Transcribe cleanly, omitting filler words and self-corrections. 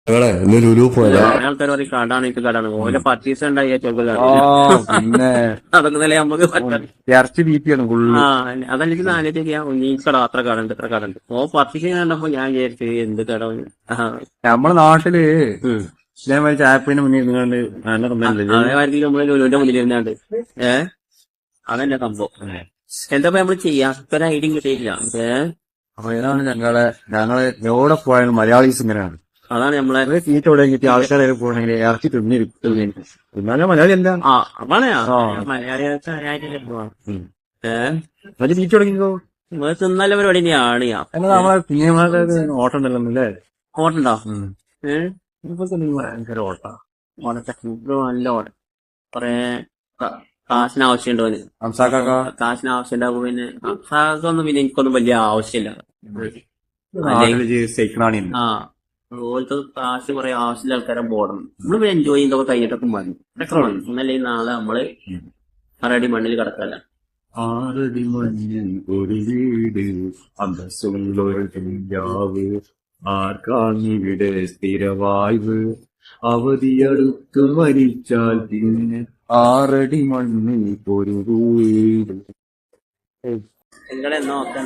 ഞങ്ങളെ ഇന്ന് ലുലു പോയതാ. ആൾക്കാർ പറയും കടാണ് ഇത് കടാണ് ഓരോ പർച്ചേസ് ഉണ്ടായി പിന്നെ അതൊക്കെ നമുക്ക് ഇറച്ചി ബീപ്പിയാണ് ഫുള്ള്. അതല്ലെങ്കിൽ നാലേക്കാ ഈ കട അത്ര കടണ്ട് ഇത്ര കടണ്ട് ഓ പർച്ചേസ് കണ്ടപ്പോ ഞാൻ വിചാരിച്ചു എന്ത് കട നമ്മളെ നാട്ടില് ഇതേമാതിരി ചായപ്പിന് മുന്നിൽ ഇരുന്നുകൊണ്ട് അതേമാതിരി നമ്മള് ലുലുവിന്റെ മുന്നിൽ ഇരുന്നാണ്ട് അതന്നെ സംഭവം. എന്താ നമ്മള് ചെയ്യാ ഒരു ഐഡിയ കിട്ടിയില്ല. അപ്പൊ ഇതാണ് ഞങ്ങള് എവിടെ പോയാലും മലയാളീസ് ഇങ്ങനെയാണ്. അതാണ് നമ്മളെ സീറ്റ് എവിടെ കിട്ടി ആൾക്കാരെ പോകണമെങ്കിൽ ഇറച്ചി തിന്നിരിക്കും. എന്നാലും മലയാളി അല്ല. മലയാളി സീറ്റ് തുടങ്ങിക്കോ. തിന്നല്ല പരിപാടി തന്നെയാണ്. എന്നാ നമ്മളെ ഓട്ടം ഉണ്ടല്ലോ അല്ലേ? ഓട്ടുണ്ടോ? ഭയങ്കര ഓട്ടാ. നല്ല ഓട്ടം കൊറേ കാശിന് ആവശ്യമുണ്ടോ? കാശിന് ആവശ്യം ഉണ്ടാവും. പിന്നെ ഹംസാക്കൊന്നും പിന്നെ എനിക്കൊന്നും വലിയ ആവശ്യമില്ല. ഓരോ കാശ് കുറെ ആവശ്യമുള്ള ആൾക്കാരെ പോകണം. നമ്മള് എൻജോയ് ചെയ്യുന്നതൊക്കെ കഴിഞ്ഞിട്ടൊക്കെ മതി. ഒന്നല്ലെങ്കിൽ നാളെ നമ്മള് ആറടി മണ്ണിൽ കിടക്കല്ല. 6 അടി മണ്ണിൽ ഒരു വീട് അന്തസ്സുള്ളൊരു കുഞ്ഞാവ് ആർക്കാണിവിടെ സ്ഥിരവായ്വ് അവധിയടുത്തു മരിച്ചാൽ പിന്നെ 6 അടി മണ്ണിൽ ഒരു വീട്. നിങ്ങളെന്നോ ഒക്കെ